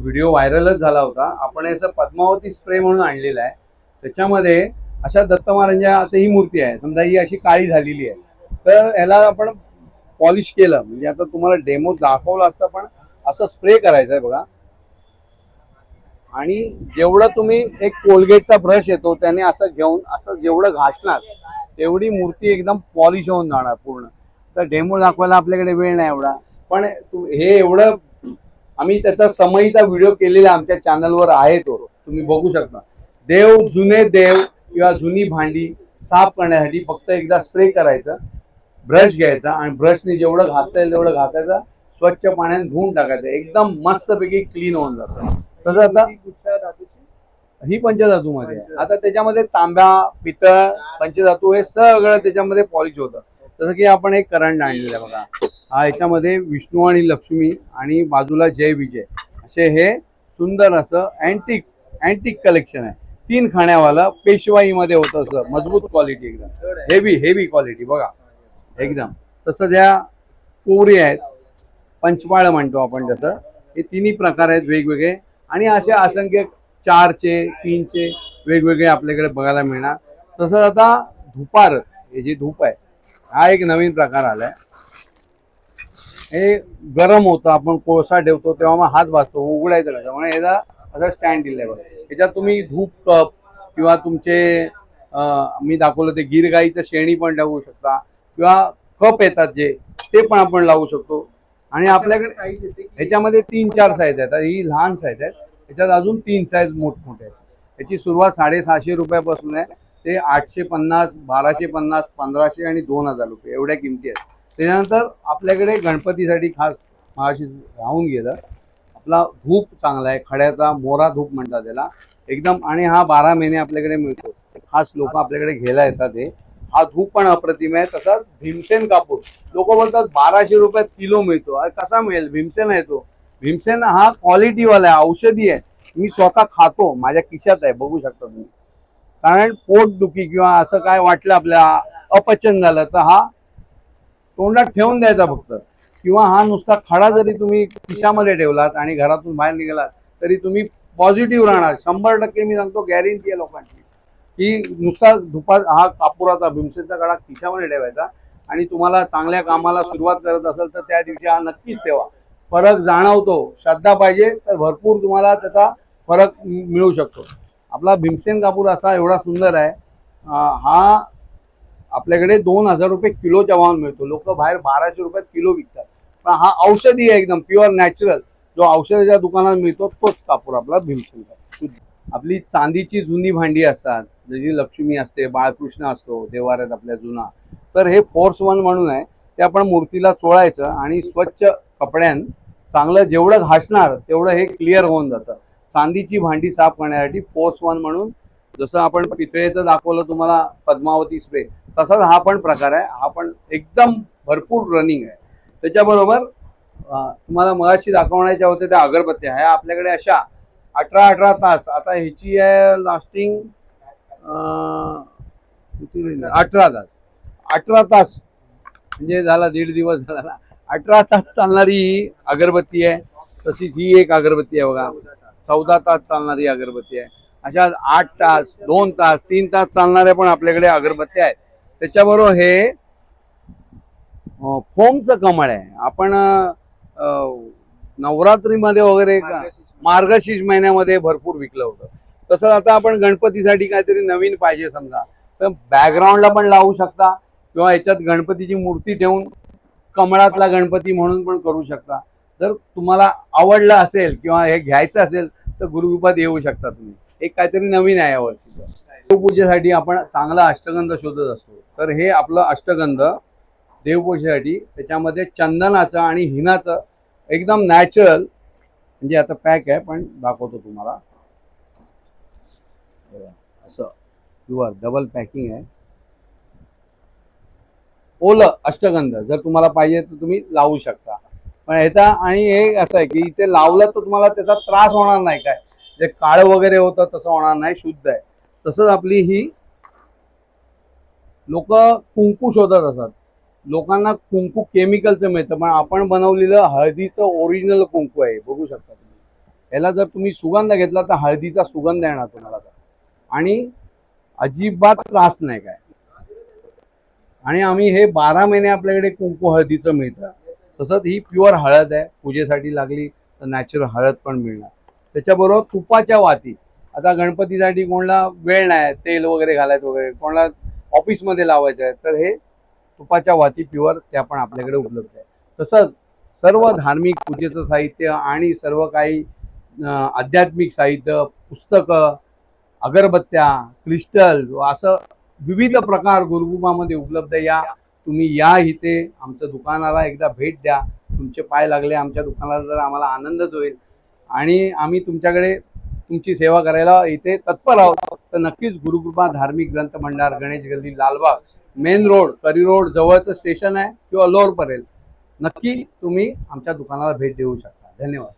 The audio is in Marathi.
व्हिडिओ व्हायरलच झाला होता. आपण याचं पद्मावती स्प्रे म्हणून आणलेला आहे. त्याच्यामध्ये अशा दत्त महाराजांच्या आता ही मूर्ती आहे, समजा ही अशी काळी झालेली आहे, तर ह्याला आपण पॉलिश केलं म्हणजे आता तुम्हाला डेमो दाखवलं असतं, पण असं स्प्रे करायचं आहे बघा. आणि जेवढं तुम्ही एक कोलगेटचा ब्रश येतो त्याने असं घेऊन असं जेवढं घासणार तेवढी मूर्ती एकदम पॉलिश होऊन जाणार पूर्ण. तर डेमो दाखवायला आपल्याकडे वेळ नाही एवढा, पण हे एवढं आम्ही त्याचा समयीचा व्हिडिओ केलेला आमच्या चॅनलवर आहे, तो तुम्ही बघू शकता. जुने देव किंवा जुनी भांडी साफ करण्यासाठी फक्त एकदा स्प्रे करायचं, ब्रश घ्यायचा आणि ब्रशने जेवढं घासता येईल तेवढं घासायचं, स्वच्छ पाण्याने धुवून टाकायचं, एकदम मस्तपैकी क्लीन होऊन जातं. तसं आता ही पंचधातूमध्ये आहे. आता त्याच्यामध्ये तांब्या पितळ पंचधातू हे सगळं त्याच्यामध्ये पॉलिश होतं. जसं की आपण एक करंट आणलेलं आहे बघा, हा याच्यामध्ये विष्णू आणि लक्ष्मी आणि बाजूला जय विजय असे हे सुंदर असं अँटिक कलेक्शन आहे. 3 खाण्यावाला पेशवाईमध्ये होतं, असं मजबूत क्वालिटी, एकदम हेवी क्वालिटी बघा एकदम. तसं ज्या कोवरी आहेत, पंचपाळ म्हणतो आपण, तसं हे तिन्ही प्रकार आहेत वेगवेगळे. आणि असे असंख्य 4चे 3चे वेगवेगळे आपल्याकडे बघायला मिळणार. तसंच आता धुपार, हे जे धूप आहे हा एक नवीन प्रकार आलाय. हे गरम होतं, आपण कोळसा ठेवतो तेव्हा मग हात भाजतो, उघडायचं कसं, म्हणजे याचा असं स्टँड दिलाय बघा. याच्यात तुम्ही धूप कप किंवा तुमचे मी दाखवलं ते गिर गाईचं शेणी पण टाकू शकता, किंवा कप येतात जे ते पण आपण लावू शकतो. आणि आपल्याकडे साईज येते, ह्याच्यामध्ये 3-4 साईज आहेत. ही लहान साईज आहेत, त्याच्यात अजून 3 साईज मोठमोठे आहेत. याची सुरुवात 750 रुपयापासून आहे ते 850, 1250, 1500 आणि 2000 रुपये एवढ्या किमती आहेत. त्याच्यानंतर आपल्याकडे गणपतीसाठी खास मागाशी राहून गेलं, आपला धूप चांगला आहे, खड्याचा मोरा धूप म्हणतात त्याला एकदम. आणि हा 12 महिने आपल्याकडे मिळतो, खास लोक आपल्याकडे घ्यायला येतात. हा धूप पण अप्रतिम आहे. तसाच भीमसेन कापूर, लोक बोलतात 1200 रुपयात किलो मिळतो, अरे कसा मिळेल, भीमसेन आहे तो. भीमसेन हा क्वालिटीवाला आहे, औषधी आहे. मी स्वतः खातो, माझ्या खिशात आहे, बघू शकता तुम्ही. कारण पोटदुखी किंवा असं काय वाटलं आपल्याला अपचन झालं तर हा तोंडात ठेवून द्यायचा फक्त, किंवा हा नुसता खडा जरी तुम्ही खिशामध्ये ठेवलात आणि घरातून बाहेर निघालात तरी तुम्ही पॉझिटिव्ह राहणार. 100% मी सांगतो, गॅरंटी आहे लोकांची, की नुसता हा कापुराचा भीमसेनचा कडा खिशामध्ये ठेवायचा आणि तुम्हाला चांगल्या कामाला सुरुवात करत असेल तर त्या दिवशी हा नक्कीच ठेवा. फरक जाणवतो, श्रद्धा पाहिजे तर भरपूर तुम्हाला त्याचा फरक मिळू शकतो. आपला भीमसेन कापूर असा एवढा सुंदर आहे, हा आपल्याकडे 2000 रुपये किलोच्या भावाने मिळतो. लोक बाहेर 1200 रुपयात किलो विकतात, पण हा औषधी आहे, एकदम प्युअर नॅचरल, जो औषधाच्या दुकानात मिळतो तोच कापूर आपला भीमसेन कापूर. आपली चांदीची जुनी भांडी असतात, जशी लक्ष्मी असते, बाळकृष्ण असतो देवाऱ्यात आपल्या जुना, तर हे फोर्स 1 म्हणून आहे. ते आपण मूर्तीला चोळायचं आणि स्वच्छ कपड्यान चांगलं जेवढं घासणार तेवढं हे क्लिअर होऊन जातं. चांदीची भांडी साफ करण्यासाठी फोर्स 1 म्हणून, जसं आपण पितळेचं दाखवलं तुम्हाला पद्मावती स्प्रे, तसाच हा पण प्रकार आहे. हा पण एकदम भरपूर रनिंग आहे. त्याच्याबरोबर तुम्हाला मगाशी दाखवण्याच्या होत्या त्या अगरबत्त्या, ह्या आपल्याकडे अशा 18 तास, आता ह्याची आहे लास्टिंग 18 तास, म्हणजे झाला 1.5 दिवस झाला. 18 तास चालणारी ही अगरबत्ती आहे. तशीच ही एक अगरबत्ती आहे बघा, 14 तास चालणारी अगरबत्ती आहे. अशा 8 तास, 2 तास, 3 तास चालणाऱ्या पण आपल्याकडे अगरबत्त्या आहेत. त्याच्याबरोबर हे फोमचं कमळ आहे. आपण नवरात्रीमध्ये वगैरे मार्गशीर्ष महिन्यामध्ये भरपूर विकलं होतं. तसं आता आपण गणपतीसाठी काहीतरी नवीन पाहिजे समजा, तर बॅकग्राऊंडला पण लावू शकता, किंवा याच्यात गणपतीची मूर्ती ठेवून कमळातला गणपती म्हणून पण करू शकता. जर तुम्हाला आवडलं असेल किंवा हे घ्यायचं असेल तर गुरुकृपात येऊ शकता तुम्ही. एक काहीतरी नवीन आहे यावर्षी. देवपूजेसाठी आपण चांगला अष्टगंध शोधत असतो, तर हे आपलं अष्टगंध देवपूजेसाठी, त्याच्यामध्ये चंदनाचं आणि हिनाचं एकदम नॅचरल, म्हणजे आता पॅक आहे पण दाखवतो तुम्हाला, असं प्युअर डबल पॅकिंग आहे. ओलं अष्टगंध जर तुम्हाला पाहिजे तर तुम्ही लावू शकता. पण ह्याचा आणि हे असं आहे की इथे लावलं तर तुम्हाला त्याचा त्रास होणार नाही, काय जे काळ वगैरे होतं तसं होणार नाही, शुद्ध आहे. तसंच आपली ही लोक कुंकू शोधत असतात, लोकांना कुंकू केमिकलचं मिळतं, पण आपण बनवलेलं हळदीचं ओरिजिनल कुंकू आहे, बघू शकता तुम्ही. याला जर तुम्ही सुगंध घेतला तर हळदीचा सुगंध येणार तुम्हाला, आणि अजिबात त्रास नाही काय. आणि आम्ही हे 12 महिने आपल्याकडे कुंकू हळदीचं मिळतं. तसंच ही प्युअर हळद आहे, पूजेसाठी लागली तर नॅचरल हळद पण मिळणार. त्याच्याबरोबर तुपाच्या वाती. आता गणपतीसाठी कोणाला वेळ नाही, तेल वगैरे घालायचं वगैरे, कोणाला ऑफिसमध्ये लावायचं आहे, तर हे तुपाच्या वाती प्युअर त्या पण आपल्याकडे उपलब्ध आहे. तसंच सर्व धार्मिक पूजेचं साहित्य आणि सर्व काही आध्यात्मिक साहित्य, पुस्तकं, अगरबत्त्या, क्रिस्टल असं विविध प्रकार गुरुकुमामध्ये उपलब्ध आहे. या तुम्ही या इथे आमच्या दुकानाला एकदा भेट द्या. तुमचे पाय लागले आमच्या दुकानाला तर आम्हाला आनंदच होईल, आणि आम्ही तुमच्याकडे तुमची सेवा करायला इथे तत्पर आहोत. तर नक्कीच गुरुकृपा धार्मिक ग्रंथ भंडार, गणेश गल्ली, लालबाग मेन रोड, करी रोड जवळचं स्टेशन आहे किंवा लोअर परेल. नक्की तुम्ही आमच्या दुकानाला भेट देऊ शकता. धन्यवाद.